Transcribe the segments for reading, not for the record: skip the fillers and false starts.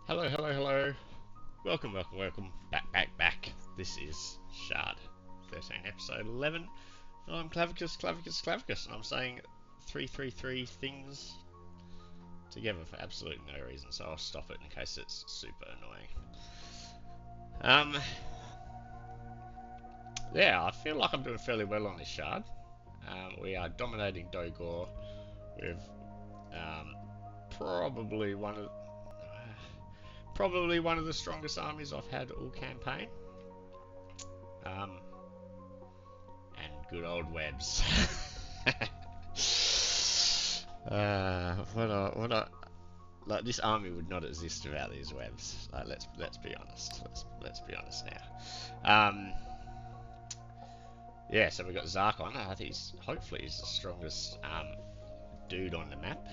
Hello, hello, hello. Welcome, welcome, welcome. Back. This is Shard 13, episode 11. And I'm Klavicus, and I'm saying 333 things together for absolute no reason, so I'll stop it in case it's super annoying. Yeah, I feel like I'm doing fairly well on this Shard. We are dominating Dogor with um, probably one of the strongest armies I've had all campaign. And good old webs. Like this army would not exist without these webs. Like let's be honest. Let's be honest now. Yeah, so we got Zarkon. I think hopefully he's the strongest dude on the map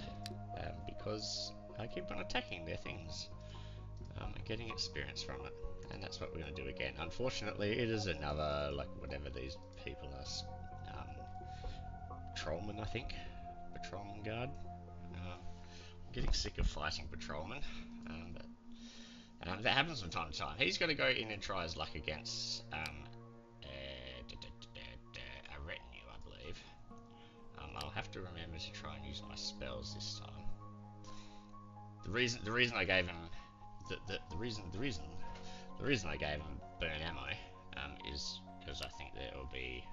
because I keep on attacking their things and getting experience from it. And that's what we're going to do again. Unfortunately, it is another, like, whatever these people are, patrolman, I think. Patrolman guard. I'm getting sick of fighting patrolmen. But that happens from time to time. He's going to go in and try his luck against a retinue, I believe. I'll have to remember to try and use my spells this time. The reason I gave him the reason I gave him burn ammo is because I think there will be,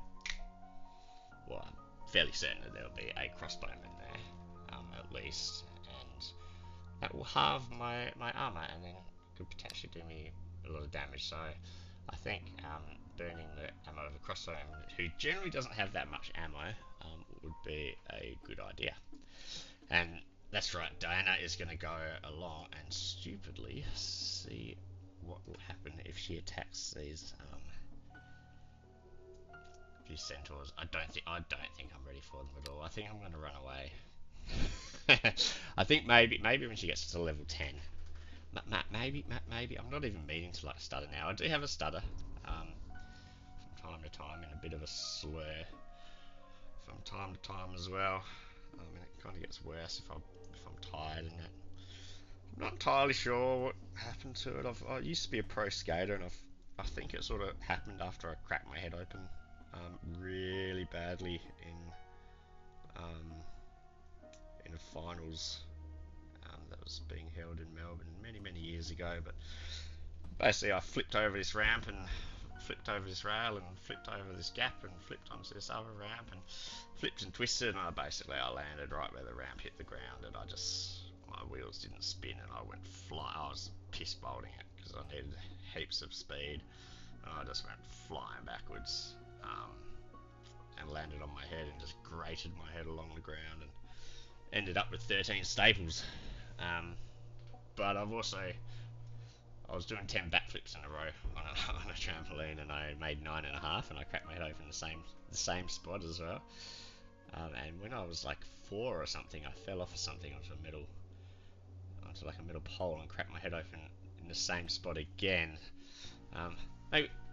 well, I'm fairly certain that there will be a crossbowman there, at least, and that will halve my armor, and then could potentially do me a lot of damage. So I think burning the ammo of a crossbowman, who generally doesn't have that much ammo, would be a good idea. And that's right, Diana is going to go along and stupidly see what will happen if she attacks these centaurs. I don't think I'm ready for them at all. I think I'm going to run away. I think maybe when she gets to level 10, maybe I'm not even meaning to like stutter now. I do have a stutter from time to time, and a bit of a slur from time to time as well. And it kind of gets worse if I'm tired and that. I'm not entirely sure what happened to it. I used to be a pro skater, and I think it sort of happened after I cracked my head open really badly in a finals that was being held in Melbourne many years ago. But basically, I flipped over this ramp and flipped over this rail and flipped over this gap and flipped onto this other ramp and flipped and twisted, and I landed right where the ramp hit the ground, and my wheels didn't spin, and I went flying. I was piss bolting it because I needed heaps of speed, and I just went flying backwards and landed on my head and just grated my head along the ground and ended up with 13 staples. But I was doing 10 backflips in a row on a trampoline, and I made 9.5, and I cracked my head open the same spot as well. And when I was like 4 or something, I fell off of something onto like a metal pole, and cracked my head open in the same spot again.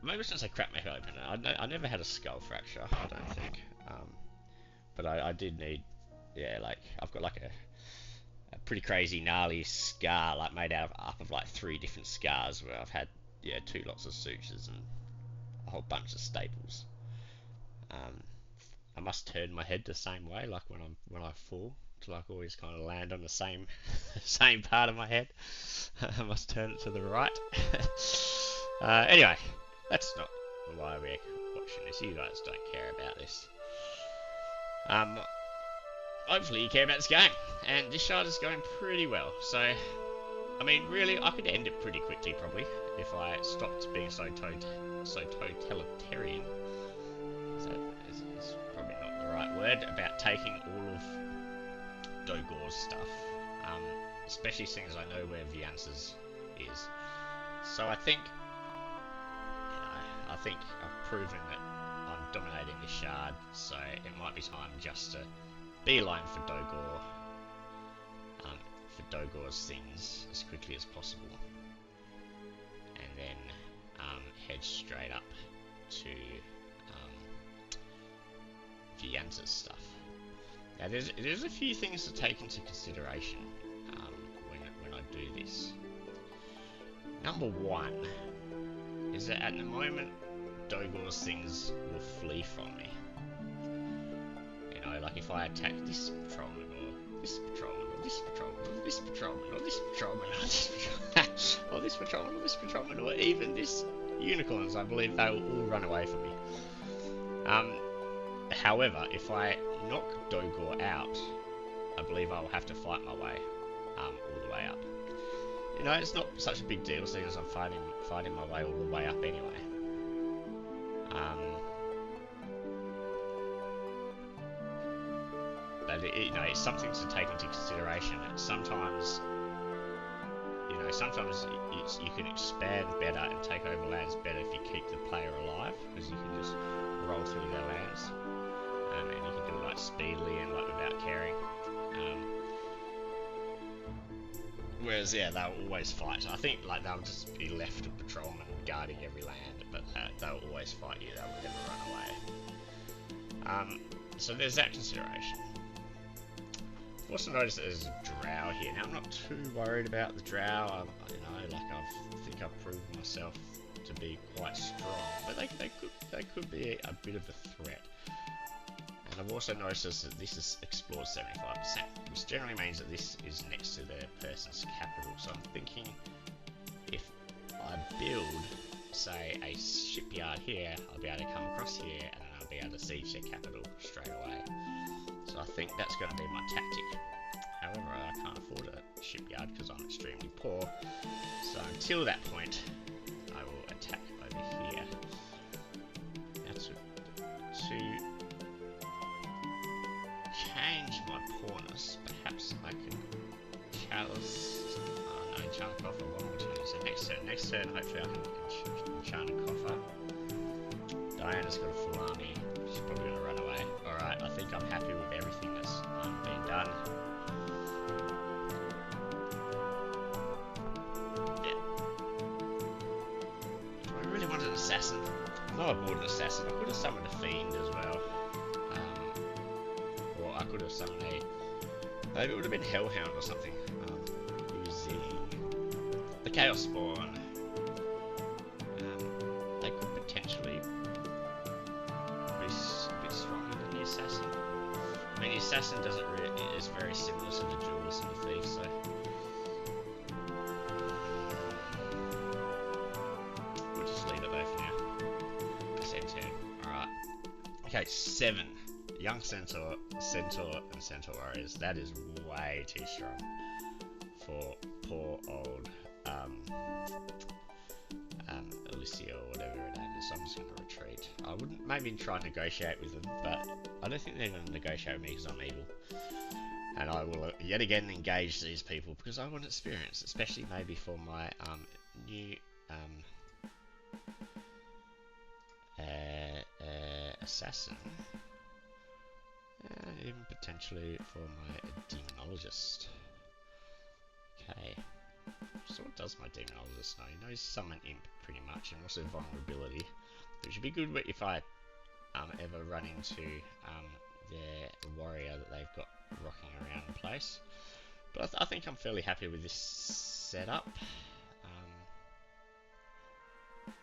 Maybe since I cracked my head open, I never had a skull fracture, I don't think. But I did need, yeah, like I've got like a pretty crazy gnarly scar, like made up of like 3 different scars, where I've had 2 lots of sutures and a whole bunch of staples. I must turn my head the same way, like when I fall, to like always kind of land on the same same part of my head. I must turn it to the right. Anyway, that's not why we're watching this. You guys don't care about this. Hopefully you care about this game, and this shard is going pretty well. So, I mean, really, I could end it pretty quickly probably if I stopped being so totalitarian. So is probably not the right word about taking all of Dogor's stuff, especially seeing as I know where Viance's is. So I think, I've proven that I'm dominating this shard. So it might be time just to beeline for Dogor's things as quickly as possible, and then head straight up to Viance's stuff. Now, there's a few things to take into consideration when I do this. Number one is that at the moment, Dogor's things will flee from me. You know, like if I attack this patrolman, or this patrolman, or this patrolman, or this patrolman, or this patrolman, or this patrolman, or this patrolman, or this patrolman, or even this unicorns, I believe they will all run away from me. However, if I knock Dogor out, I believe I will have to fight my way all the way up. You know, it's not such a big deal, seeing as I'm fighting my way all the way up anyway. But you know, it's something to take into consideration. Sometimes, you know, sometimes you can expand better and take over lands better if you keep the player alive, because you can just roll through their lands, and you can do it like speedily and like without caring. Whereas, yeah, they'll always fight. I think like they'll just be left a patrolman guarding every land, but they'll always fight you. They will never run away. So there's that consideration. I've also noticed that there's a drow here. Now I'm not too worried about the drow. You know, like I think I've proven myself to be quite strong, but they could be a bit of a threat. And I've also noticed that this is explored 75%, which generally means that this is next to the person's capital. So I'm thinking if I build, say, a shipyard here, I'll be able to come across here and then I'll be able to siege their capital straight away. So I think that's going to be my tactic. However, I can't afford a shipyard because I'm extremely poor. So until that point, I will attack over here. Now to change my poorness, perhaps I can chalice. Oh no, enchant a coffer one more turn. So next turn, hopefully I can enchant a coffer. Diana's got a full army. She's probably going to run away. Alright, I think I'm happy with everything that's been done. Yeah. Do I really want an assassin? No, I bought an assassin. I could have summoned a fiend as well. Or I could have summoned a... Maybe it would have been Hellhound or something. Using the Chaos Spawn. They could potentially be a bit stronger than the assassin. I mean, the assassin doesn't really is very similar to the duelist and the thief, so we'll just leave it there for now. Send 10. Alright. Okay, 7. Young Centaur, and Centaur Warriors. That is way too strong for poor old Alicia or whatever her name is. So I'm just going to retreat. I wouldn't maybe try and negotiate with them, but I don't think they're going to negotiate with me because I'm evil. And I will yet again engage these people because I want experience, especially maybe for my new assassin. Even potentially for my demonologist. Okay. So what does my demonologist know? He knows summon imp pretty much, and also vulnerability, which would be good if I ever run into their warrior that they've got rocking around the place. But I think I'm fairly happy with this setup. You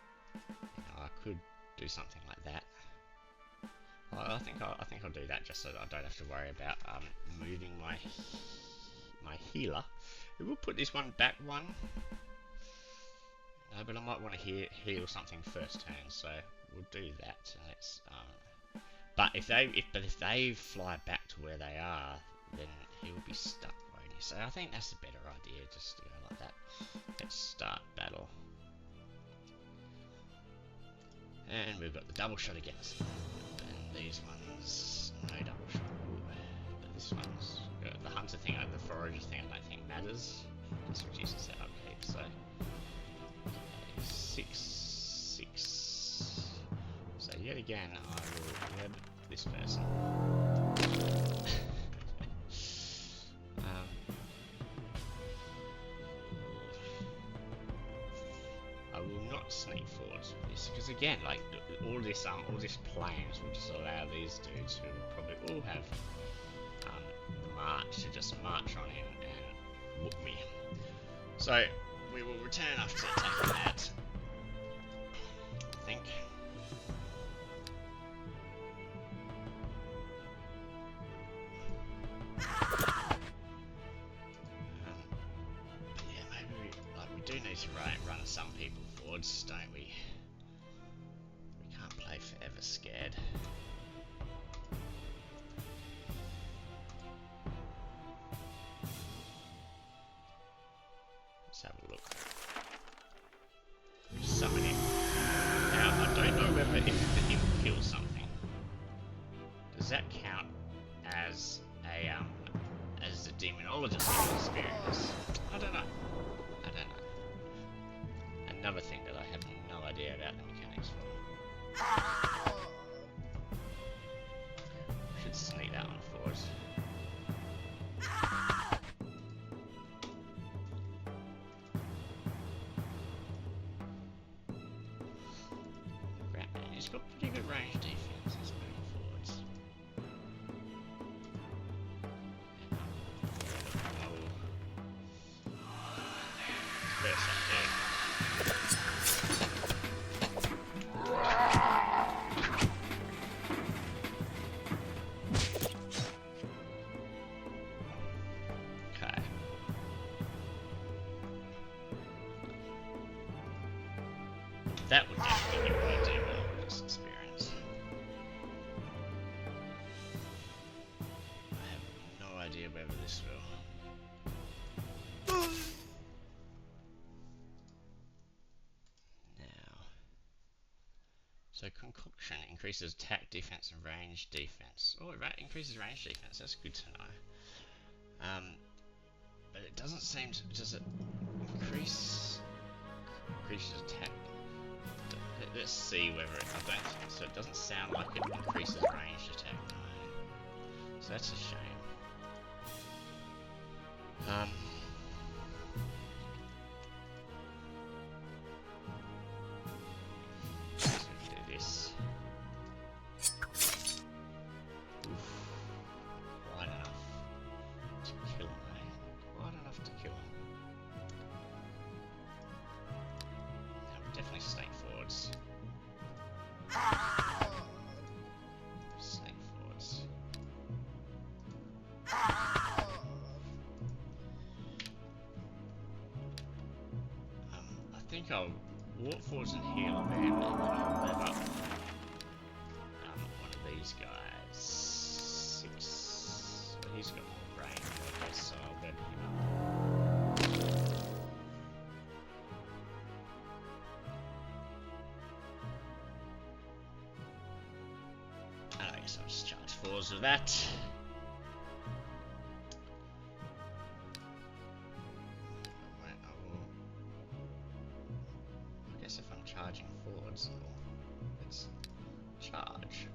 know, I could do something like that. I think I'll do that just so that I don't have to worry about moving my healer. We will put this one back one. No, but I might want to heal something first turn, so we'll do that. So let's, but if they fly back to where they are, then he will be stuck, won't he? So I think that's a better idea, just to go like that. Let's start battle. And we've got the double shot against them. And these ones, no double shot. Ooh. But this one's got the hunter thing, the forager thing, I don't think matters. Just reduces that upkeep, so 6, 6. So yet again, I will web this person. I will not sneak forwards with this because again, like all this planes will just allow these dudes who will probably all have the march to just march on in and whoop me. So we will return after attacking that. I think. Yeah, maybe we do need to run some people forwards, don't we? We can't play forever scared. Let's have a look. Summon him. Now, I don't know whether if the imp kills something, does that count as a demonologist experience? I don't know. Another thing that I have no idea about the mechanics for. Should sneak that one forward. He's got pretty good range defense. He's moving forwards. Burst up there. Okay. That would definitely give me a demo of this experience. I have no idea whether this will. So concoction increases attack, defense, and range defense. Oh, it increases range defense. That's good to know. But it doesn't seem to. Does it increases attack? Let's see whether it. I don't think so. It doesn't sound like it increases ranged attack. No. So that's a shame. Definitely snake forwards. Snake forwards. I think I'll walk forwards and heal a man, and then I'll rev up one of these guys. 6. Well, he's got more range, I guess, so I'll rev him up. So I'll just charge 4s with that. I guess if I'm charging forwards, let's charge.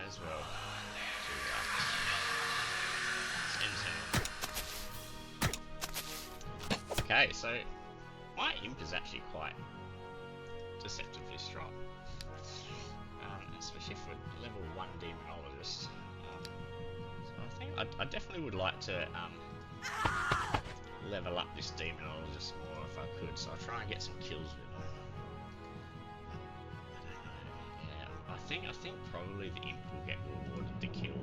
As well. Okay, so my imp is actually quite deceptively strong, especially for level 1 demonologist. So I think I definitely would like to level up this demonologist more if I could. So I'll try and get some kills with him. I think probably the imp will get rewarded the kill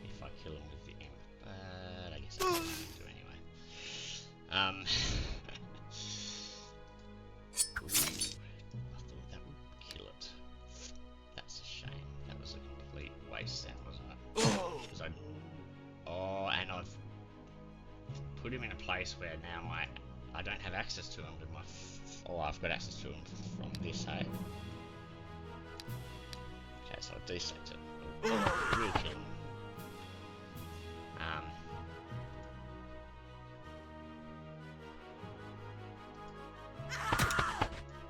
if I kill him with the imp, but I guess I can do anyway. Ooh, I thought that would kill it. That's a shame. That was a complete waste then, wasn't it? And I've put him in a place where now I don't have access to him with my. I've got access to him from this, hey? Okay, so I'll deselect it. We'll kill him.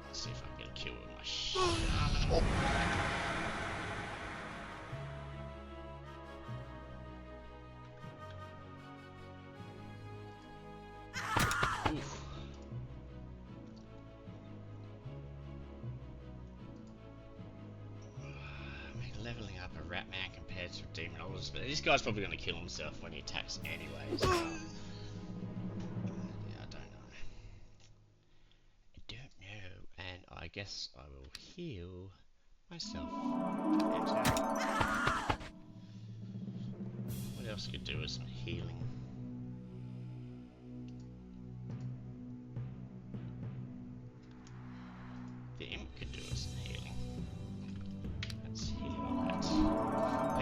Let's see if I can get a kill with my shit. leveling up a rat man compared to a demonologist, but this guy's probably going to kill himself when he attacks anyways. Yeah, I don't know. I don't know, and I guess I will heal myself. Enter. What else could do with some healing? The imp could do with some healing. Let's heal on that.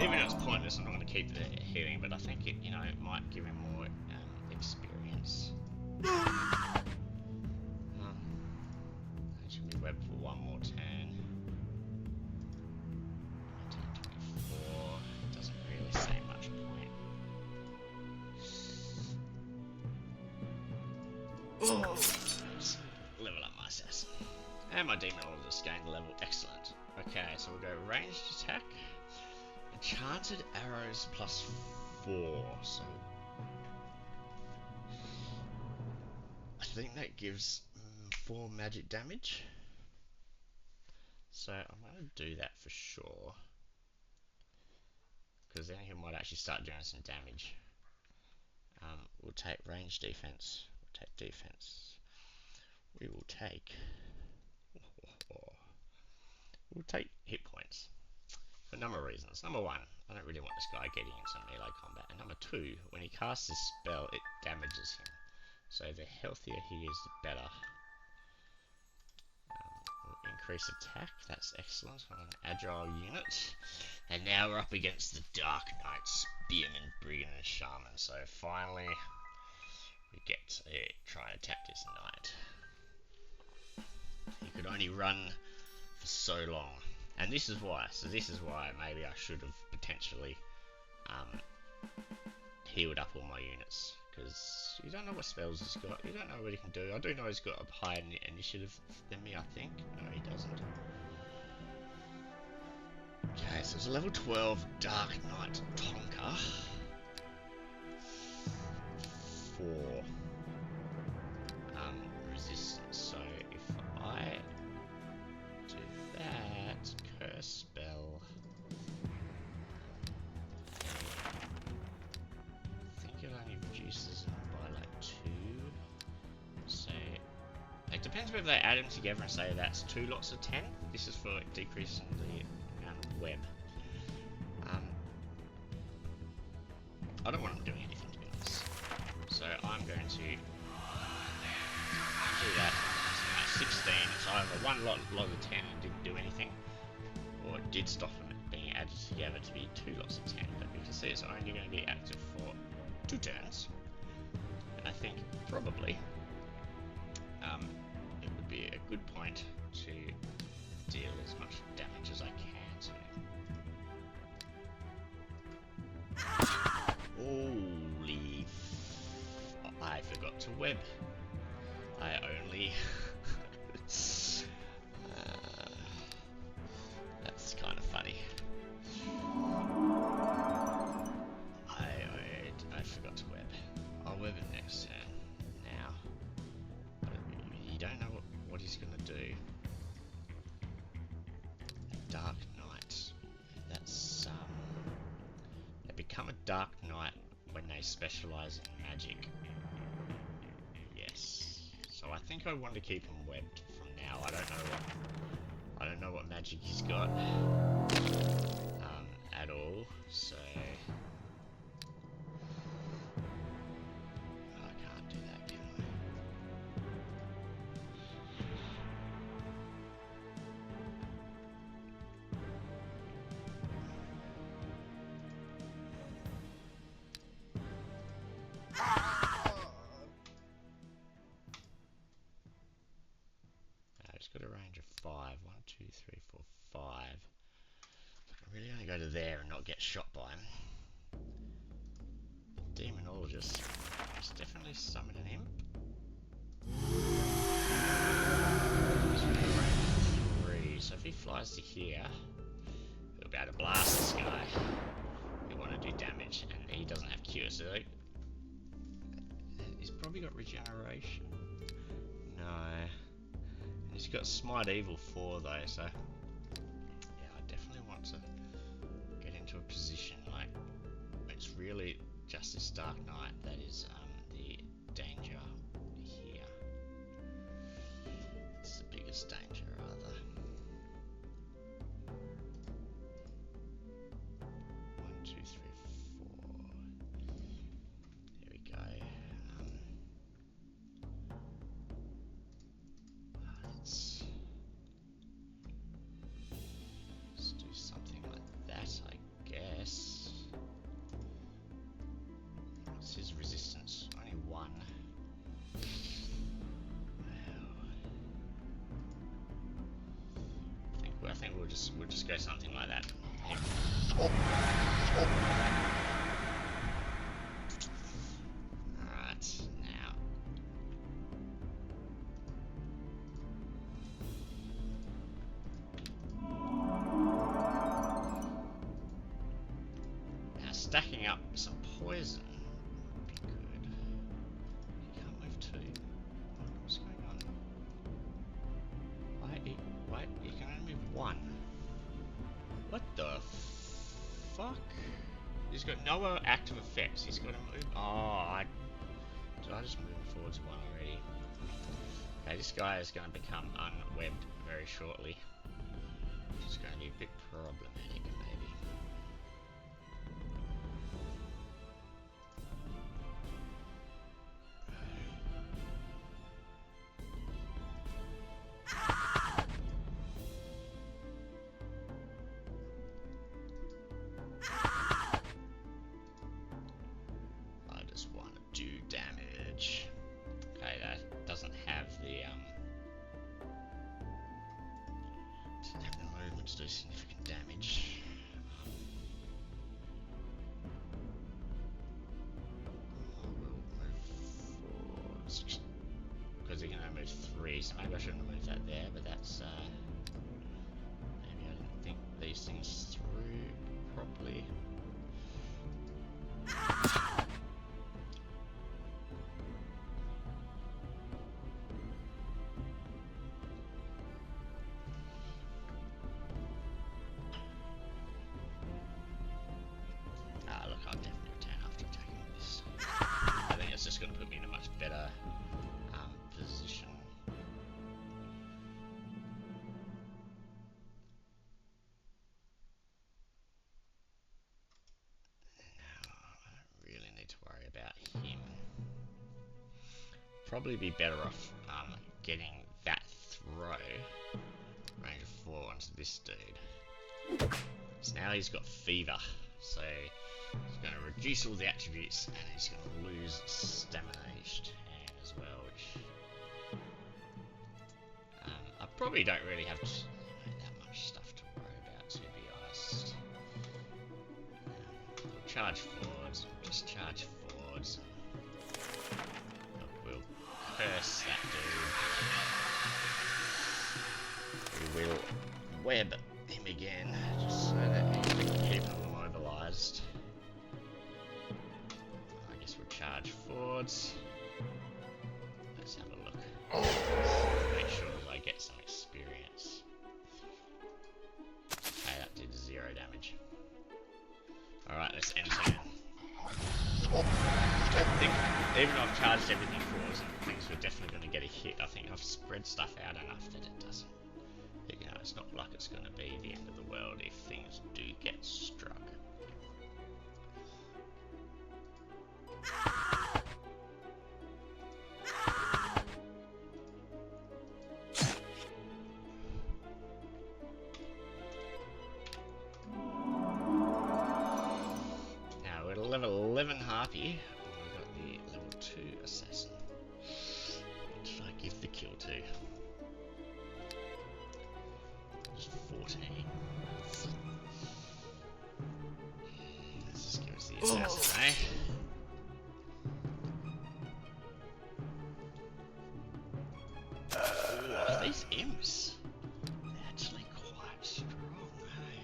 Even though it's pointless, I'm not going to keep the healing, but I think it, you know, it might give him more experience. That should be web for one more turn. 1924 doesn't really say much point. Oh, let's level up my assassin. And my demonologist gained a level. Excellent. Okay, so we'll go ranged attack. Enchanted arrows plus 4. So I think that gives 4 magic damage. So I'm going to do that for sure. Because then he might actually start doing some damage. We'll take range defense. We'll take defense. We will take... We'll take hit points. For a number of reasons. Number 1, I don't really want this guy getting into melee combat. And number 2, when he casts his spell, it damages him. So the healthier he is, the better. We'll increase attack, that's excellent on an agile unit. And now we're up against the Dark Knight, Spearman, Brigand and Shaman. So finally, we get to try and attack this knight. He could only run for so long. And this is why, maybe I should have potentially healed up all my units, because you don't know what spells he's got, you don't know what he can do. I do know he's got a higher initiative than me, I think. No, he doesn't. Okay, so it's a level 12 Dark Knight Tonka. 4 resistance, so if I do that, curse spell, I think it only reduces them by like 2, so it depends whether they add them together and say that's 2 lots of 10. This is for decreasing the amount of web. I don't want them doing anything to be honest, so I'm going to do that. So 16, it's either one lot of 10 and didn't do anything, or it did stop them being added together to be 2 lots of 10, but you can see it's only going to be active for 2 turns, and I think probably it would be a good point to deal as much damage as I can to him. Holy I forgot to web. I only that's kind of funny. I forgot to web. I'll web it next turn. Now, but you don't know what he's gonna do. Dark Knight. That's they become a Dark Knight when they specialize in magic. Yes. So I think I want to keep him webbed from now. I don't know what magic he's got at all. So I can't do that, can I? It's got a range of 5. 1, 2, 3, 4, 5. I can really only go to there and not get shot by him. Demonologist. It's definitely summon an imp. He's got a range of 3, so if he flies to here, he'll be able to blast this guy. We want to do damage, and he doesn't have cure, so he's probably got regeneration. No. He's got Smite Evil 4 though, so yeah, I definitely want to past this dark night, that is the danger here. It's the biggest danger, rather. 1, 2, 3, 4. There we go. Let's do something like that, I guess. What's his resistance? Only 1. Well, I think we'll just go something like that. Alright, now. Now stacking up some poison would be good. You can't move 2. What's going on? Wait, you can only move 1. What the fuck? He's got no active effects. He's got to move. Oh, did I just move forwards 1 already? Okay, this guy is going to become unwebbed very shortly. Which is going to be a bit problematic, maybe. Do significant damage. We'll move forwards because he can only move 3, so maybe I shouldn't have moved that there, but that's maybe I didn't think these things through properly. Look, I'll definitely return after attacking this. I think it's just going to put me in a much better position. Now, I don't really need to worry about him. Probably be better off getting that throw range of 4 onto this dude. So now he's got fever, so he's going to reduce all the attributes and he's going to lose stamina each turn as well, which I probably don't really have that much stuff to worry about, to be honest. We'll charge forwards, just charge forwards. We'll curse that dude. We will web him again, just so that we can keep him immobilized. I guess we'll charge forwards. Let's have a look. Make sure that I get some experience. Okay, that did 0 damage. Alright, let's end turn. I think, even though I've charged everything forwards and things were definitely going to get a hit, I think I've spread stuff out enough that it doesn't. You know, it's not like it's going to be the end of the world if things do get struck. Now we're at level 11 Harpy. We've got the level 2 Assassin. What should I give the kill to? 14. Let's just give us the assassin, eh? Ooh, these imps, they're actually quite strong, hey?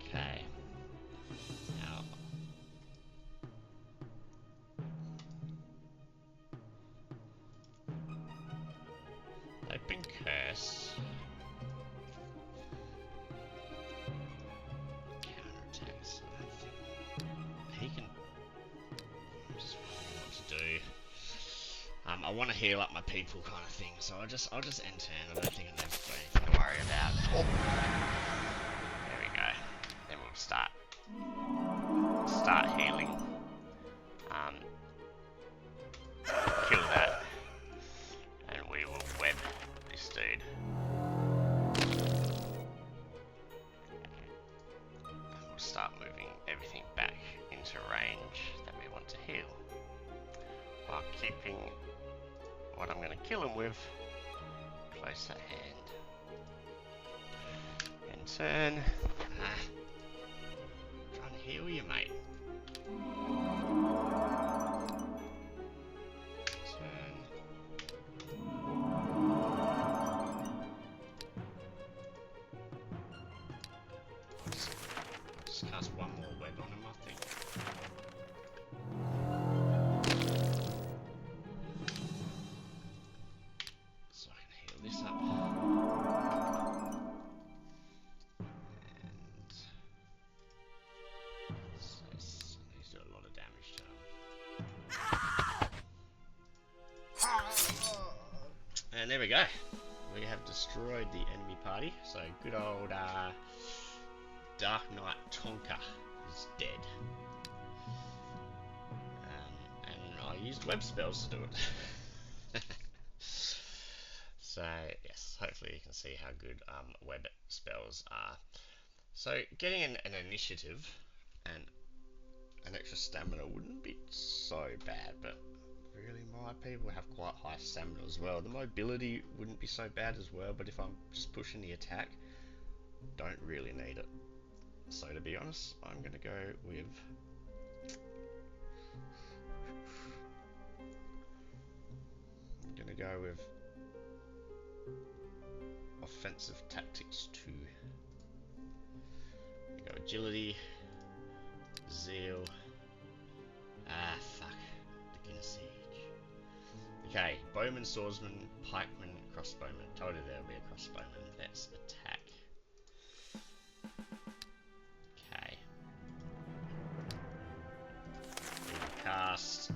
Okay. Now, they've been cursed. want to heal up my people kind of thing, so I'll just end turn. I don't think I've got anything to worry about. Oh. There we go. Then we'll start healing. Kill that, and we will web this dude. And we'll start moving everything back into range that we want to heal, while keeping what I'm going to kill him with close at hand. And turn. Try and heal you, mate. Just cast one more web on him, I think. So I can heal this up. And so these do a lot of damage to him. And there we go. We have destroyed the enemy party. So good old Dark Knight Tonka is dead. And I used web spells to do it. So yes, hopefully you can see how good web spells are. So getting an initiative and an extra stamina wouldn't be so bad, but really my people have quite high stamina as well. The mobility wouldn't be so bad as well, but if I'm just pushing the attack, don't really need it. So to be honest, I'm going to go with offensive tactics 2. Go agility, zeal. Fuck. Begin a siege. Okay, bowman, swordsman, pikeman, crossbowman. Told you there'll be a crossbowman. Let's attack. Okay. Cast.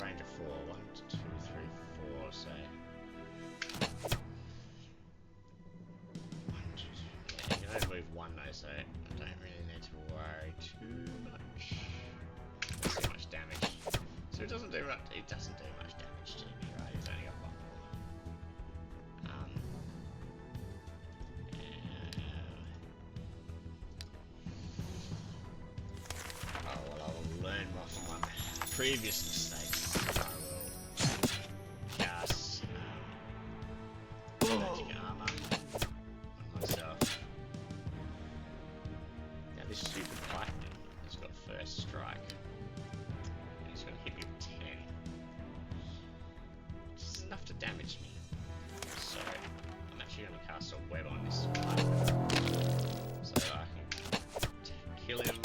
Range of 4. 1, 2, 3, 4. So. 1, 2, 3. Yeah, you can only move 1 though, so I don't really need to worry too much. That's too much damage. So it doesn't do much. It doesn't do much damage to me, right? It's only got 1 more. Oh well, I will learn from my previous mistakes. I will cast magic armor on myself. Now this stupid pikeman has got first strike. And he's going to hit me with 10. Which is enough to damage me. So I'm actually going to cast a web on this pikeman. So I can kill him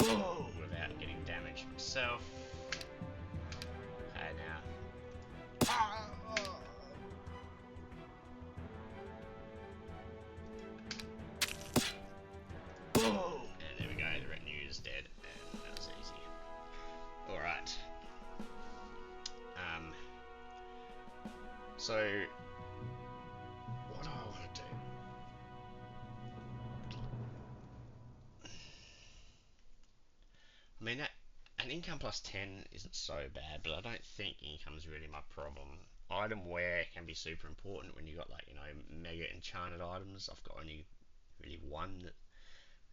without getting damaged myself. Okay, now. And there we go, the retinue is dead, and that was easy. Alright. So, what do I want to do? I mean, an income plus 10 isn't so bad, but I don't think income's really my problem. Item wear can be super important when you got, like, you know, mega enchanted items. I've got only really one,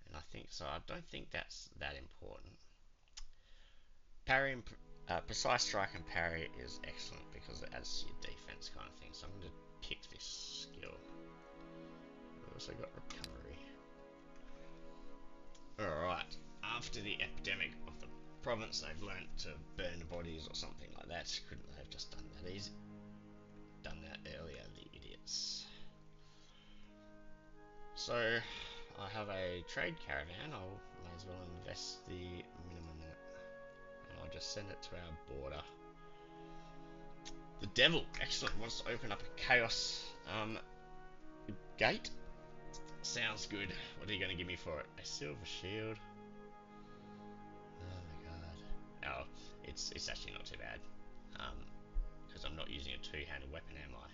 and I think so. I don't think that's that important. Parry and precise strike and parry is excellent because it adds to your defense kind of thing. So I'm going to pick this skill. I've also got recovery. Alright, after the epidemic of the province, they've learnt to burn bodies or something like that. Couldn't they have just done that easy? Done that earlier, the idiots. So, I have a trade caravan. I may as well invest the minimum in it. And I'll just send it to our border. The devil, excellent, wants to open up a chaos gate. Sounds good. What are you going to give me for it? A silver shield? Oh my god. Oh, it's actually not too bad. Because I'm not using a two-handed weapon, am I?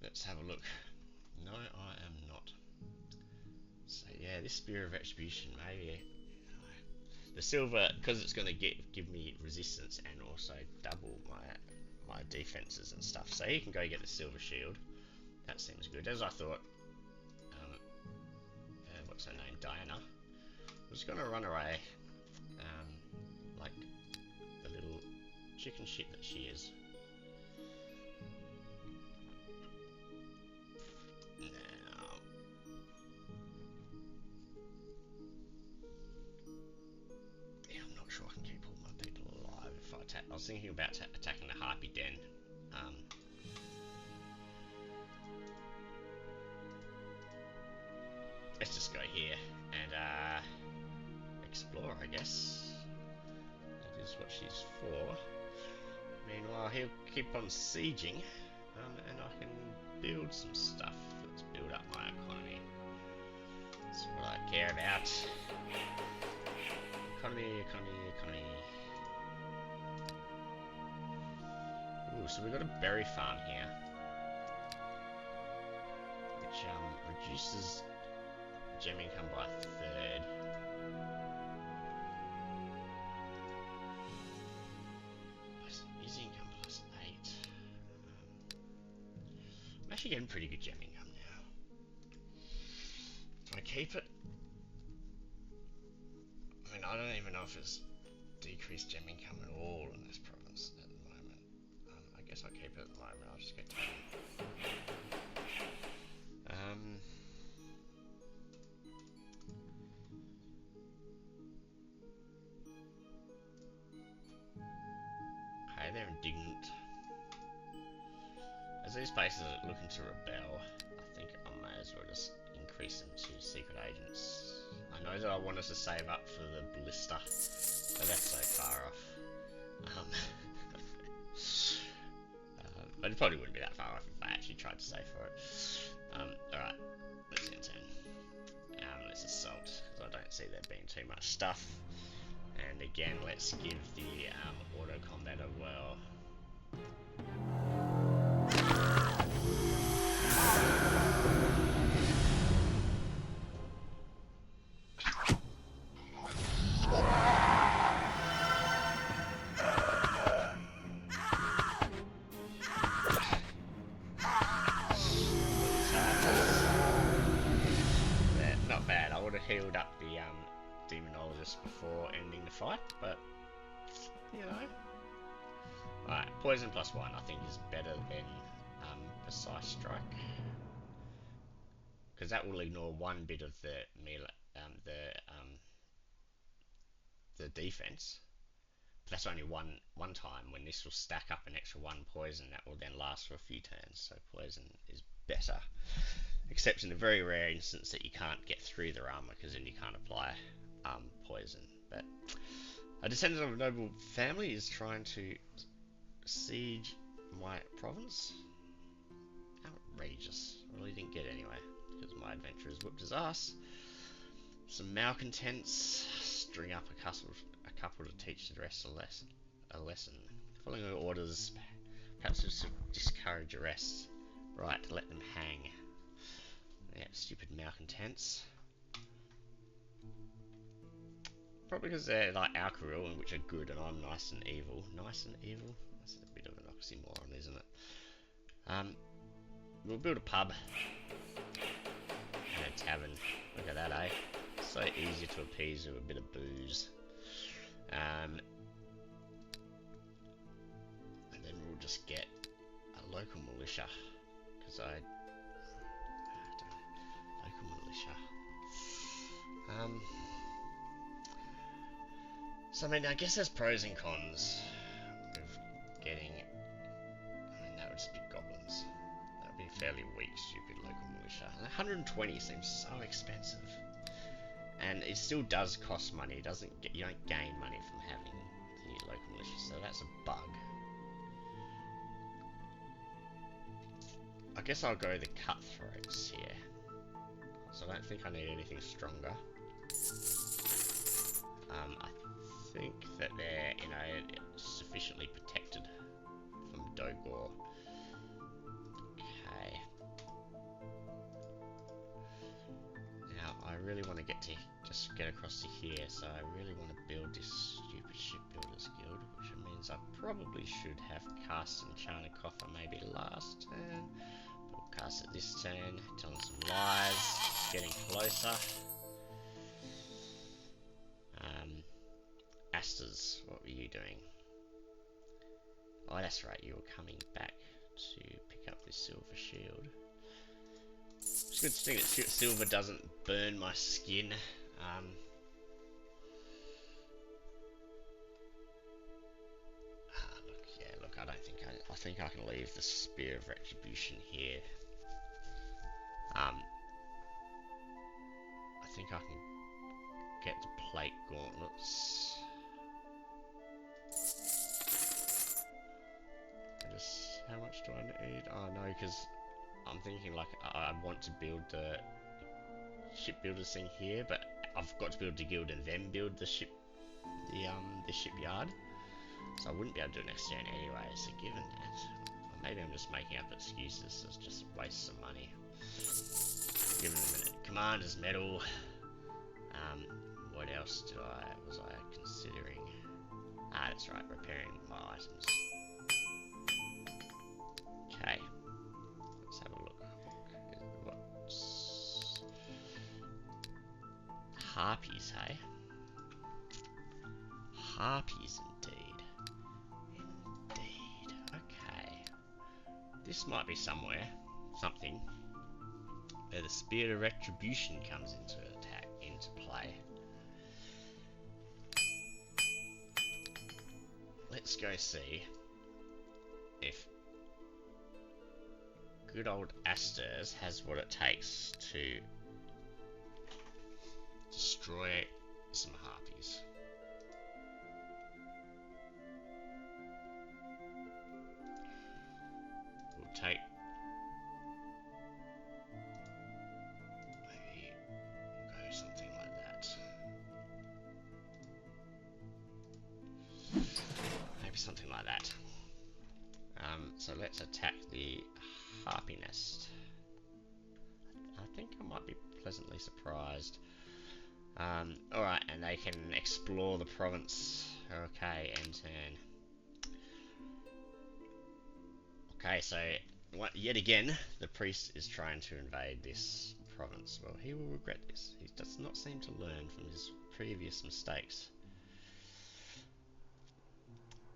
Let's have a look. No, I am not. So yeah, this Spear of Retribution, maybe. The silver, because it's going to give me resistance and also double my defenses and stuff. So he can go get the silver shield. That seems good, as I thought. What's her name? Diana was going to run away, like the little chicken shit that she is. Now, yeah, I'm not sure I can keep all my people alive if I attack. I was thinking about attacking the Harpy Den. Let's just go here and explore, I guess. That is what she's for. Meanwhile, he'll keep on sieging, and I can build some stuff. Let's build up my economy. That's what I care about. Economy, economy, economy. Ooh, so we've got a berry farm here, which reduces gem income by a third. Easy income plus 8. I'm actually getting pretty good gem income now. Do I keep it? I mean, I don't even know if it's decreased gem income at all in this province at the moment. I guess I'll keep it at the moment. I'll just get to they're indignant. As these places are looking to rebel, I think I may as well just increase them to secret agents. I know that I want us to save up for the ballista, but that's so far off. But it probably wouldn't be that far off if I actually tried to save for it. Alright, let's end turn. Let's assault, because I don't see there being too much stuff. And again, let's give the auto combat a whirl. Not bad. I would have healed up the demonologist before ending the fight, but you know. Alright, poison plus 1 I think is better than precise strike, because that will ignore one bit of the melee, the defense. But that's only one time, when this will stack up an extra 1 poison that will then last for a few turns. So poison is better, except in the very rare instance that you can't get through their armor, because then you can't apply poison. But a descendant of a noble family is trying to siege my province. Outrageous. I really didn't get anyway, because my adventurers whooped his ass. Some malcontents string up a couple to teach the rest a lesson. Following their orders, perhaps to discourage arrests. Right, to let them hang. Yeah, stupid malcontents. Probably because they're like Alcaril, which are good, and I'm nice and evil. Nice and evil? That's a bit of an oxymoron, isn't it? We'll build a pub and a tavern. Look at that, eh? So easy to appease with a bit of booze. And then we'll just get a local militia, because local militia. So I mean, I guess there's pros and cons with getting. I mean, that would just be goblins. That would be a fairly weak, stupid local militia. And 120 seems so expensive, and it still does cost money. It doesn't get, you don't gain money from having the local militia, so that's a bug. I guess I'll go the cutthroats here. So I don't think I need anything stronger. I think that they're, sufficiently protected from Dogor. Okay. Now, I really want to just get across to here, so I really want to build this stupid shipbuilders guild, which means I probably should have cast Enchanted Coffer maybe last turn. But we'll cast it this turn, telling some lies, getting closer. Asters, what were you doing? Oh, that's right, you were coming back to pick up this silver shield. It's good to think that silver doesn't burn my skin. Look, I think I can leave the Spear of Retribution here. I think I can get the plate gauntlets. How much do I need? Oh no, because I'm thinking like I want to build the shipbuilders thing here, but I've got to build the guild and then build the shipyard. So I wouldn't be able to do it next turn anyway. So given that, or maybe I'm just making up excuses. It's just waste some money. Given them a commander's medal. What else was I considering? Ah, that's right, repairing my items. Okay, let's have a look. What's harpies, hey? Harpies, indeed. Indeed. Okay. This might be something where the Spear of Retribution comes into play. Let's go see if good old Asters has what it takes to destroy some harpies. We'll take maybe go something like that. Maybe something like that. So let's attack the harpy nest. I think I might be pleasantly surprised. Alright, and they can explore the province. Okay, end turn. Okay, so yet again, the priest is trying to invade this province. Well, he will regret this. He does not seem to learn from his previous mistakes.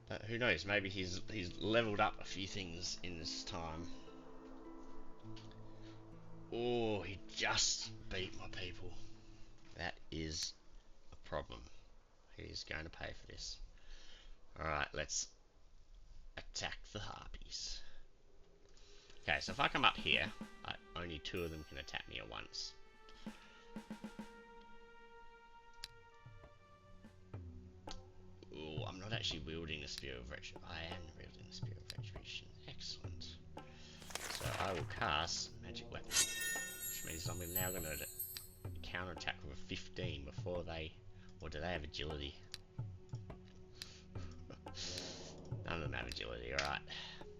But who knows, maybe he's leveled up a few things in this time. Oh, he just beat my people. That is a problem. He's going to pay for this. Alright, let's attack the harpies. Okay, so if I come up here, only 2 of them can attack me at once. Oh, I'm not actually wielding the Spear of Retribution. I am wielding the Spear of Retribution. Excellent. So I will cast Magic Weapon, which means I'm now going to counter-attack with a 15 before they... Or do they have agility? None of them have agility, alright.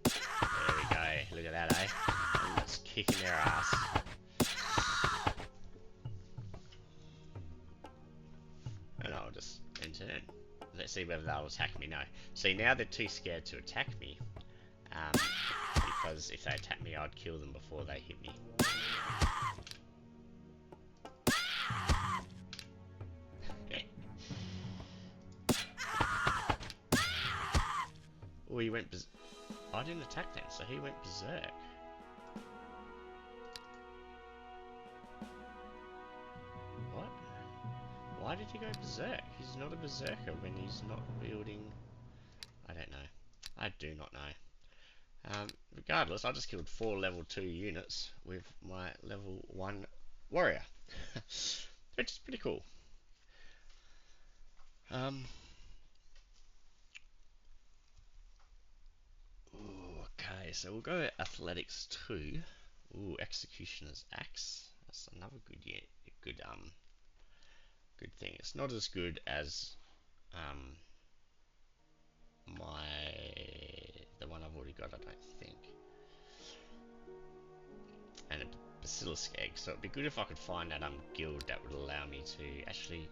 There we go. Look at that, eh? It's kicking their ass. And I'll just end turn. Let's see whether they'll attack me. No. See, now they're too scared to attack me. Because if they attack me, I'd kill them before they hit me. Oh, he went I didn't attack then, so he went berserk. What? Why did he go berserk? He's not a berserker when he's not wielding... I don't know. I do not know. Regardless, I just killed 4 level 2 units with my level 1 warrior. Which is pretty cool. Ooh, okay. Okay, so we'll go athletics 2. Ooh, executioner's axe. That's another good thing. It's not as good as um the one I've already got, I don't think. And a basilisk egg. So it'd be good if I could find that guild that would allow me to actually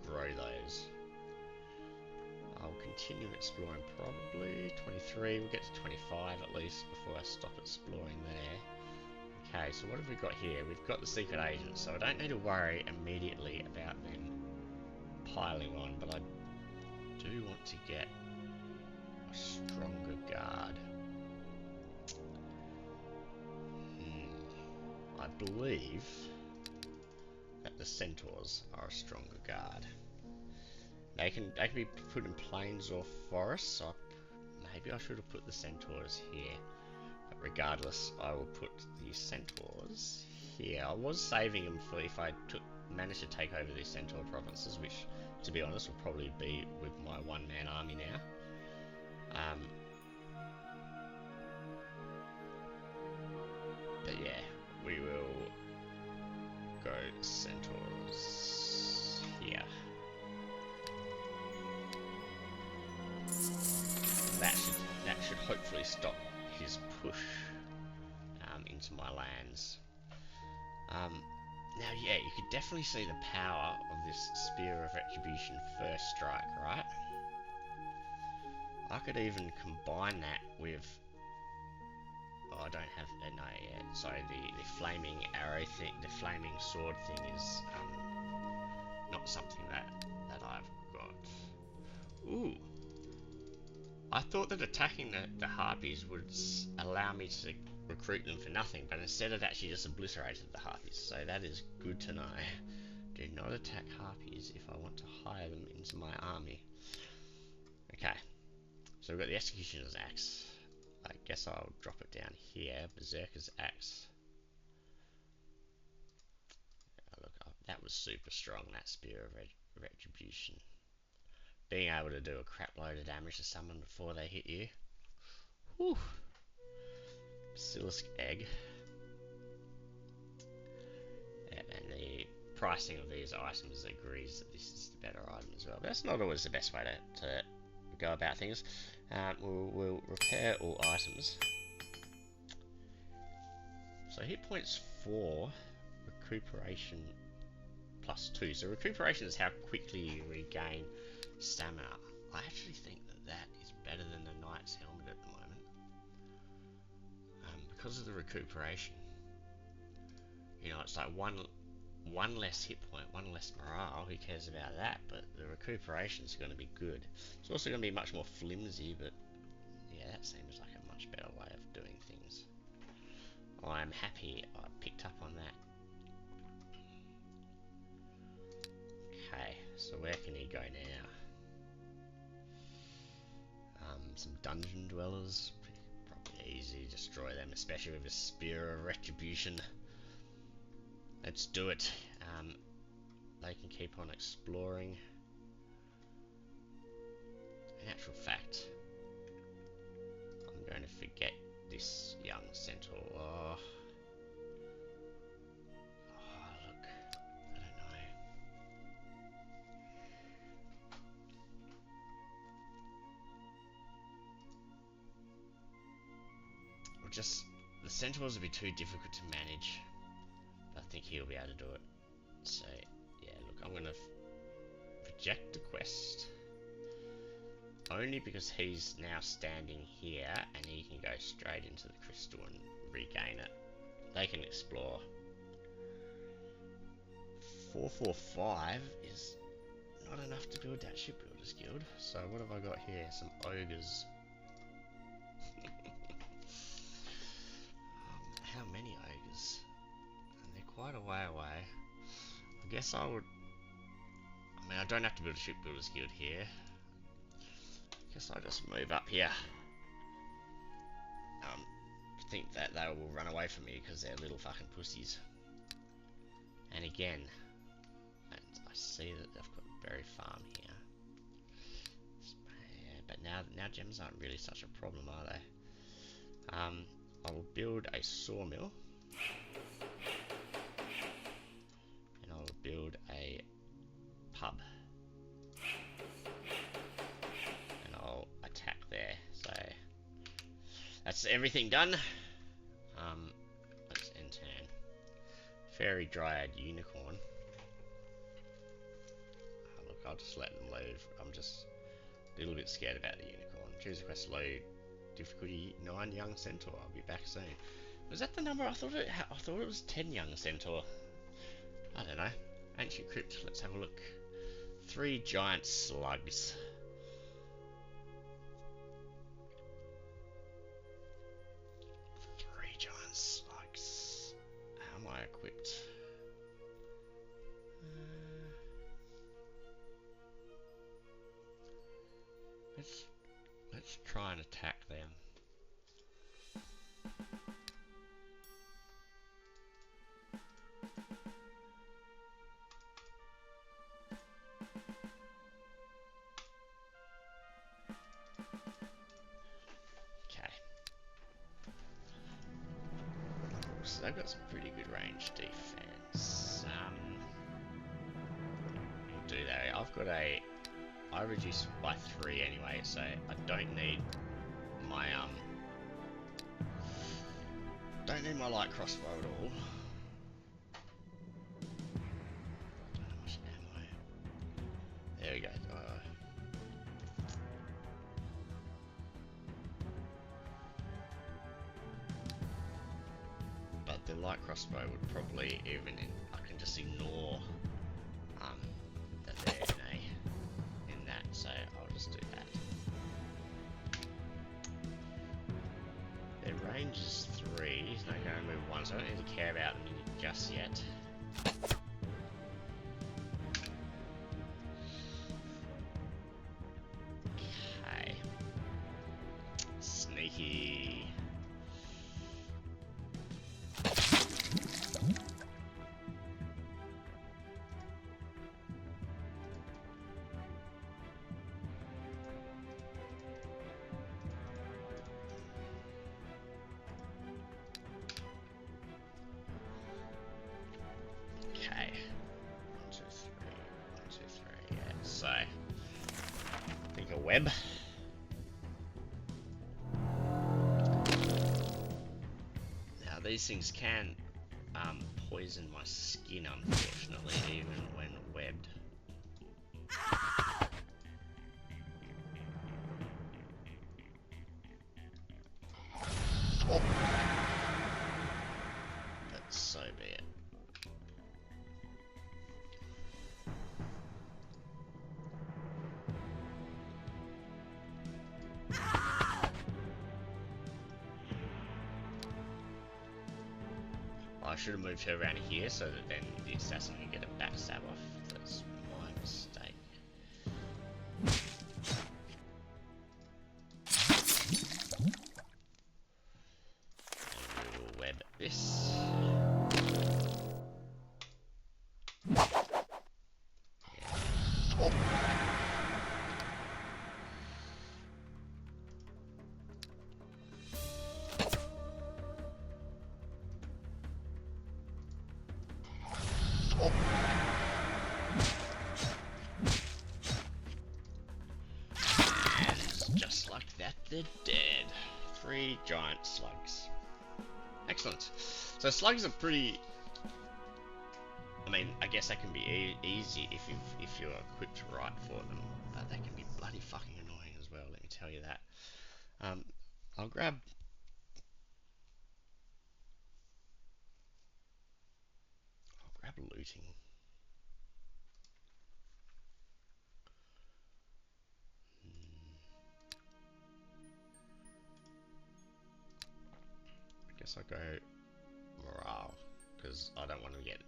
grow those. I'll continue exploring probably 23. We'll get to 25 at least before I stop exploring there. Okay, so what have we got here? We've got the secret agents, so I don't need to worry immediately about them piling on, but I do want to get a stronger guard. I believe that the centaurs are a stronger guard. They can be put in plains or forests, so maybe I should have put the centaurs here. But regardless, I will put the centaurs here. I was saving them for if I managed to take over these centaur provinces, which, to be honest, will probably be with my one-man army now. But yeah, we will go centaurs here. That should hopefully stop his push into my lands. Now, yeah, you could definitely see the power of this Spear of Retribution first strike, right? I could even combine that with... Oh, I don't have... no, yeah, sorry, the flaming arrow thing, the flaming sword thing is not something that I've got. Ooh. I thought that attacking the harpies would allow me to recruit them for nothing, but instead it actually just obliterated the harpies, so that is good to know. Do not attack harpies if I want to hire them into my army. Okay, so we've got the Executioner's Axe. I guess I'll drop it down here. Berserker's Axe. Oh, look, that was super strong, that Spear of Retribution. Being able to do a crap load of damage to someone before they hit you. Whew. Basilisk Egg. Yeah, and the pricing of these items agrees that this is the better item as well. But that's not always the best way to go about things. We'll repair all items. So hit points 4, recuperation +2. So recuperation is how quickly you regain stamina. I actually think that is better than the Knight's Helmet at the moment. Because of the recuperation. You know, it's like one less hit point, one less morale. Who cares about that? But the recuperation is going to be good. It's also going to be much more flimsy, but yeah, that seems like a much better way of doing things. I'm happy I picked up on that. Okay, so where can he go now? Some dungeon dwellers. Probably easy to destroy them, especially with a Spear of Retribution. Let's do it. They can keep on exploring. In actual fact, I'm going to forget this young centaur. Oh, look. I don't know. Or just... the centaurs would be too difficult to manage. But I think he'll be able to do it. So, yeah, look, I'm going to reject the quest. Only because he's now standing here and he can go straight into the crystal and regain it. They can explore. 445 is not enough to build that shipbuilder's guild. So what have I got here? Some ogres. How many ogres? And they're quite a way away. I guess I would... I mean, I don't have to build a shipbuilder's guild here. Guess I'll just move up here. I think that they will run away from me because they're little fucking pussies. And again, and I see that they've got a berry farm here. Yeah, but now gems aren't really such a problem, are they? I'll build a sawmill, and I'll build a pub, and I'll attack there. So that's everything done. Let's end turn. Fairy Dryad Unicorn. Look, I'll just let them leave. I'm just a little bit scared about the unicorn. Choose a quest low difficulty 9 young centaur. I'll be back soon. Was that the number? I thought it was 10 young centaur. I don't know. Ancient crypt. Let's have a look. 3 giant slugs. 3 giant slugs. How am I equipped? Let's try and attack them. Okay. So they've got some pretty good range defense. We'll do that. I reduced by 3 anyway, so I don't need my light crossbow at all. How much ammo? There we go. But the light crossbow would probably I can just ignore that they're in that, so I'll just do that. Their range is 3, he's not going to move 1, so I don't need to care about them just yet. Okay. Sneaky. So, I think a web. Now these things can poison my skin, unfortunately, even when webbed. Oh. But so be it. I should have moved her around here so that then the assassin can get a backstab off. That's my mistake. And we will web this. Yeah. Oh. Oh. And just like that, they're dead. 3 giant slugs. Excellent. So slugs are pretty. I mean, I guess they can be easy if you're equipped right for them, but they can be bloody fucking annoying as well. Let me tell you that. I'll grab. Looting. I guess I'll go morale because I don't want to get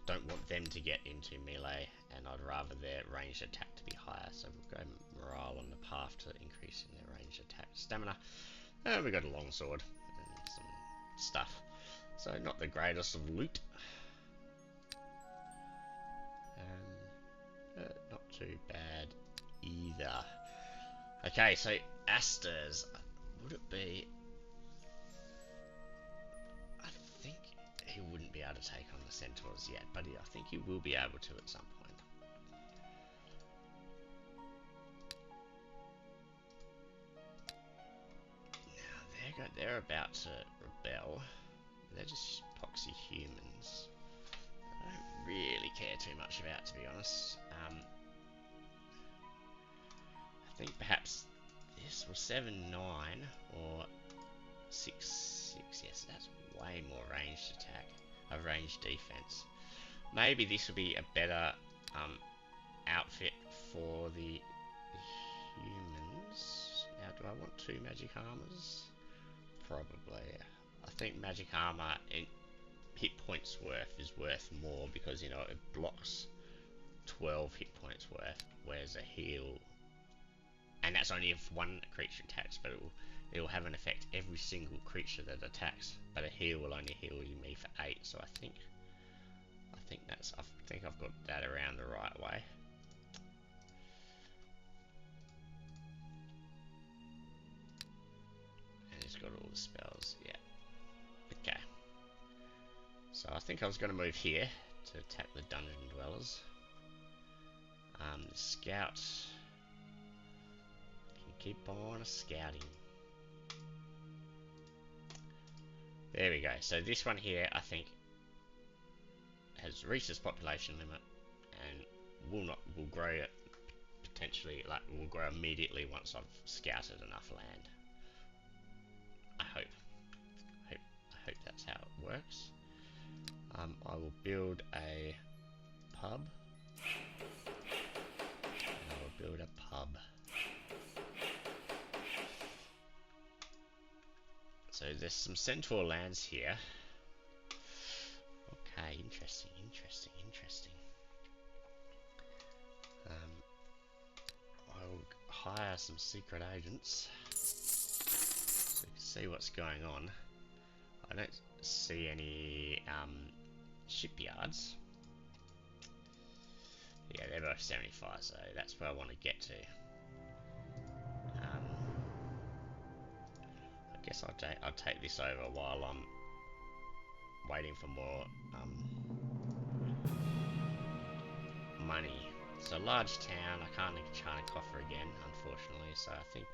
don't want them to get into melee, and I'd rather their ranged attack to be higher. So we'll go morale on the path to increasing their ranged attack. Stamina. We got a longsword and some stuff. So not the greatest of loot. Not too bad either. Okay, so Asters, would it be? I think he wouldn't be able to take on the Centaurs yet, but I think he will be able to at some point. Now they're about to rebel. They're just poxy humans. I don't really care too much about, to be honest. I think perhaps this was 7-9 or 6-6. Yes, that's way more ranged attack, a ranged defense. Maybe this will be a better outfit for the humans. Now, do I want 2 magic armors? Probably. I think magic armor in hit points worth is worth more because, you know, it blocks 12 hit points worth, whereas a heal, and that's only if one creature attacks, but it will have an effect every single creature that attacks. But a heal will only heal me for 8, so I think I've got that around the right way. And he's got all the spells, yeah. Okay. So I think I was going to move here to attack the dungeon dwellers. The scout can keep on scouting. There we go. So this one here, I think, has reached its population limit and will grow potentially, like, will grow immediately once I've scouted enough land. I hope that's how it works. I will build a pub. And I will build a pub. So there's some centaur lands here. Okay, interesting. I'll hire some secret agents so we can see what's going on. I don't see any shipyards. Yeah, they're both 75, so that's where I want to get to. I guess I'll take this over while I'm waiting for more money. It's a large town. I can't enchant a coffer again, unfortunately. So I think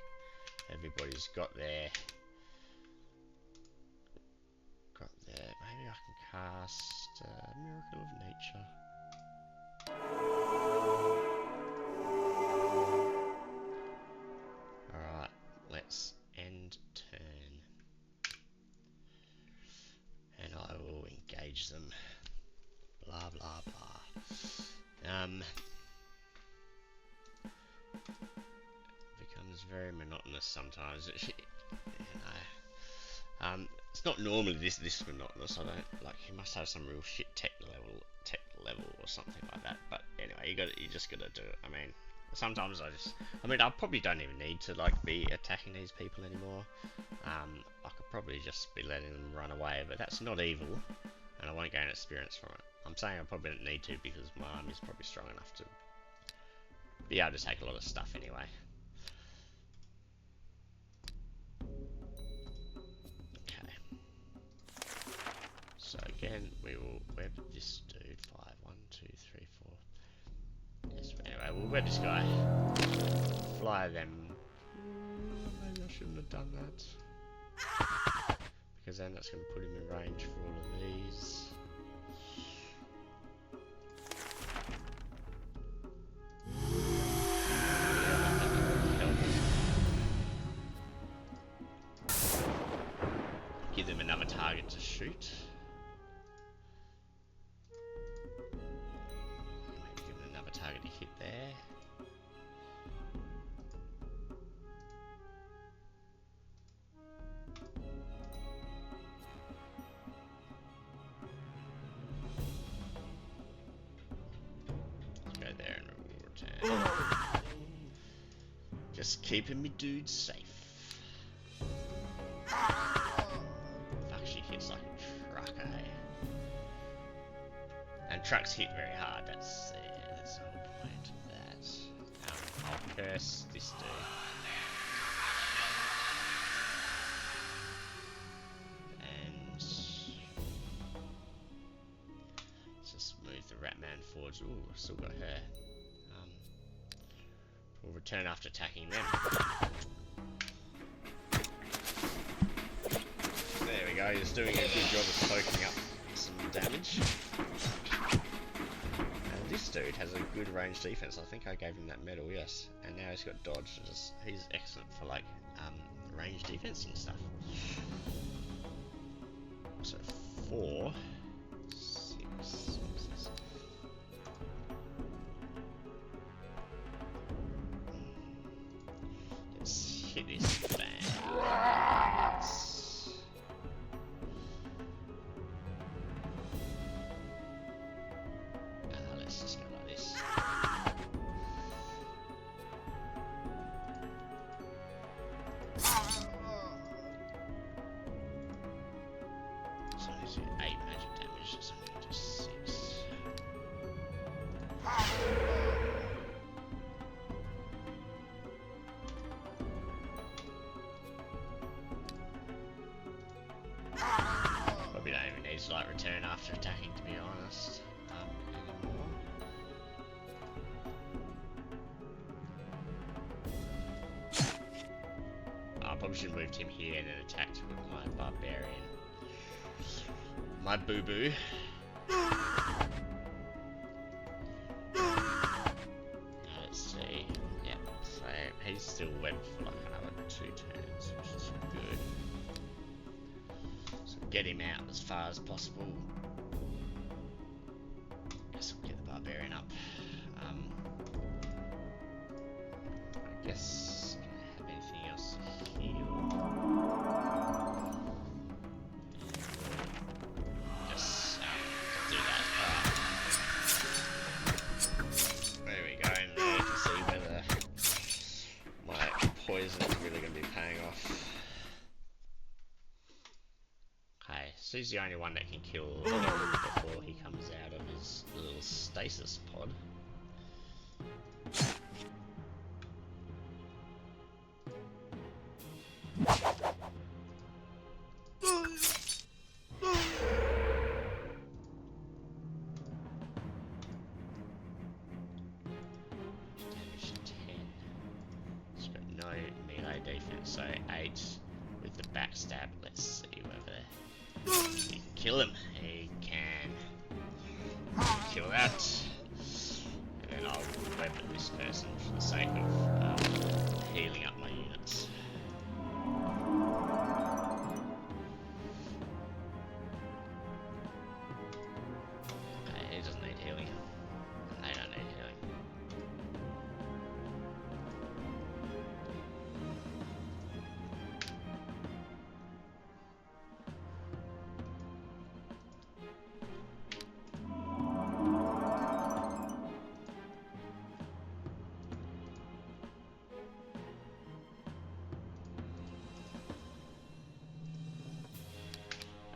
everybody's got their. Maybe I can cast Miracle of Nature. All right, let's end turn, and I will engage them. Blah blah blah. Becomes very monotonous sometimes. It's not normally this monotonous. I don't like. You must have some real shit tech level or something like that. But anyway, you just gotta do it. I mean, sometimes I probably don't even need to like be attacking these people anymore. I could probably just be letting them run away, but that's not evil, and I won't gain experience from it. I'm saying I probably don't need to because my army's probably strong enough to be able to take a lot of stuff anyway. So again, we will web this dude. 5, 1, 2, 3, 4. Yes, anyway, we'll web this guy. Fly them. Maybe I shouldn't have done that. Because then that's going to put him in range for all of these. Give them another target to shoot. Target to hit there. Let's go there and we'll return. Just keeping me dudes safe. Fuck, she hits like a truck, eh? And trucks hit very hard, that's the whole point of that. I'll curse this dude. and forge. Ooh, I've still got her. We'll return after attacking them. There we go, he's doing a good job of soaking up some damage. And this dude has a good range defense. I think I gave him that medal, yes. And now he's got dodge. He's excellent for like range defense and stuff. So 4, 6. Let's hit this bang. Let's just go like this. So I do 8 magic damage, so I'm going to do 6. Probably don't even need to like return after attacking, to be honest, anymore. I probably should have moved him here and then attacked with my barbarian. My boo-boo. Let's see. Yep, so he's still webbed for like another 2 turns, which is good. So get him out as far as possible. Guess we'll get the barbarian up. I guess can I have anything else to heal? Just do that. Alright. There we go, and now you can see whether my poison is really going to be paying off. Okay, so he's the only one that can kill before he comes out of his little stasis pod. Damage 10. He's got no melee defense, so 8 with the backstab. Let's see whether he can kill him. He can. Kill that. And then I'll weapon this person for the sake of healing up my units. Okay, he doesn't need healing. They don't need healing.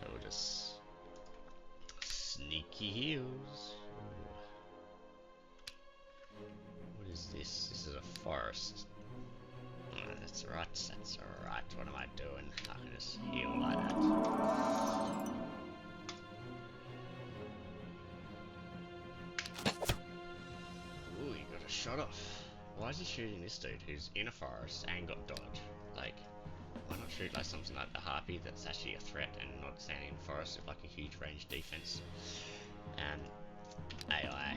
I will just sneaky heals. What is this? This is a forest. Oh, that's right, that's alright. What am I doing? I can just heal like that. Ooh, he got a shot off. Why is he shooting this dude who's in a forest and got dodge? Like, why not shoot like something like the harpy that's actually a threat and not standing in the forest with like a huge range defense? AI.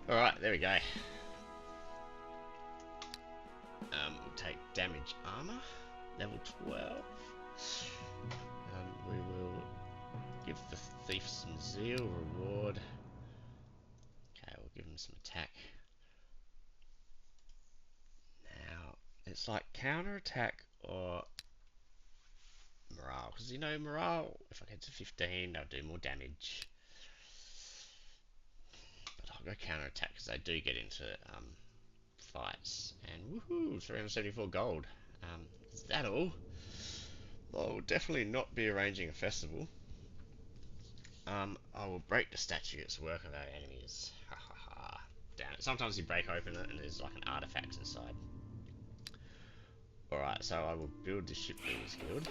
Alright, there we go. We'll take damage armor, level 12. We will give the thief some zeal reward. Okay, we'll give him some attack. Now, it's like counter attack or morale, because you know morale, if I get to 15 they'll do more damage, but I'll go counter attack because they do get into fights. And woohoo, 374 gold. Is that all? I'll definitely not be arranging a festival. I will break the statue's work of our enemies. Ha ha ha. Damn it. Sometimes you break open it and there's like an artifact inside. Alright, so I will build the shipbuilders guild.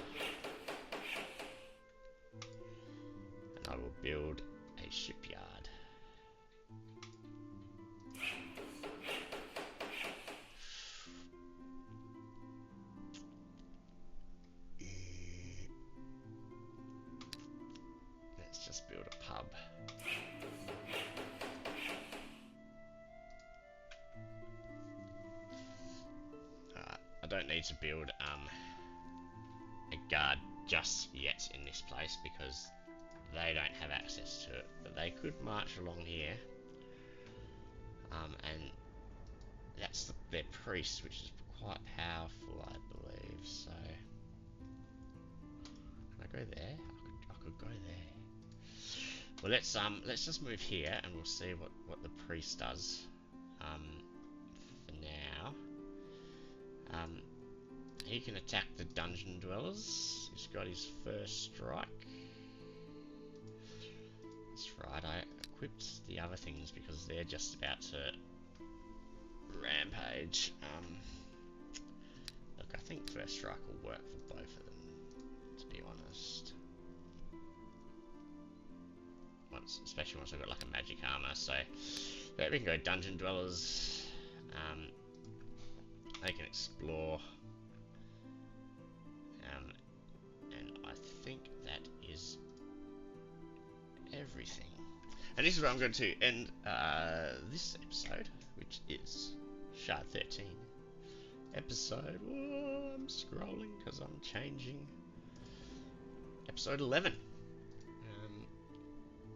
And I will build shipyard. Let's just build a pub. I don't need to build a guard just yet in this place because they don't have access to it, but they could march along here, and that's their priest, which is quite powerful, I believe. So can I go there? I could go there. Well, let's just move here, and we'll see what the priest does. For now, he can attack the dungeon dwellers. He's got his first strike. That's right, I equipped the other things because they're just about to rampage. Look, I think first strike will work for both of them, to be honest. Especially once I've got like a magic armor. So we can go dungeon dwellers. They can explore. And I think that is everything. And this is where I'm going to end this episode, which is Shard 13. Episode... Oh, I'm scrolling because I'm changing. Episode 11.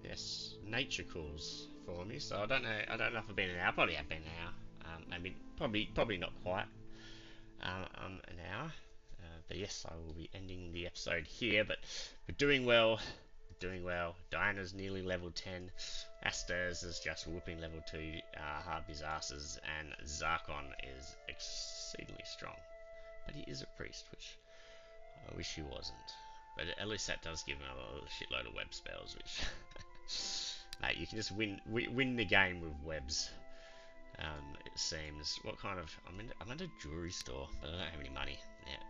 Yes, nature calls for me, so I don't know if I've been an hour. Probably have been an hour. Maybe probably not quite an hour. But yes, I will be ending the episode here. But we're doing well. Diana's nearly level 10. Astur's is just whooping level 2 Harpy's asses, and Zarkon is exceedingly strong. But he is a priest, which I wish he wasn't. But at least that does give him a shitload of web spells, which mate, you can just win the game with webs. It seems. What kind of? I'm at a jewelry store, but I don't have any money yet.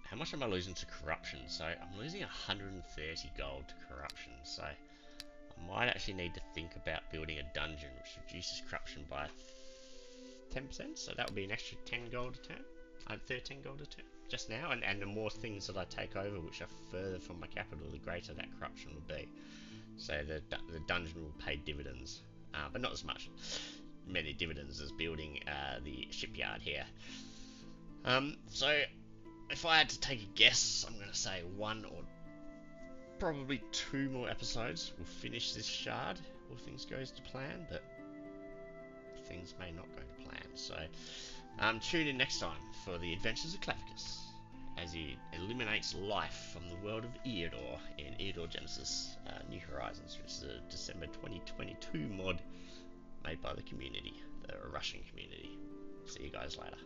How much am I losing to corruption? So I'm losing 130 gold to corruption. So I might actually need to think about building a dungeon which reduces corruption by 10%. So that would be an extra 10 gold a turn. I had 13 gold a turn just now, and the more things that I take over which are further from my capital, the greater that corruption will be. So the dungeon will pay dividends, but not as many dividends as building the shipyard here. So if I had to take a guess, I'm going to say 1 or probably 2 more episodes will finish this shard, all things goes to plan, but things may not go to plan. So tune in next time for the adventures of Klavicus as he eliminates life from the world of Eador in Eador Genesis New Horizons, which is a December 2022 mod made by the community, the Russian community. See you guys later.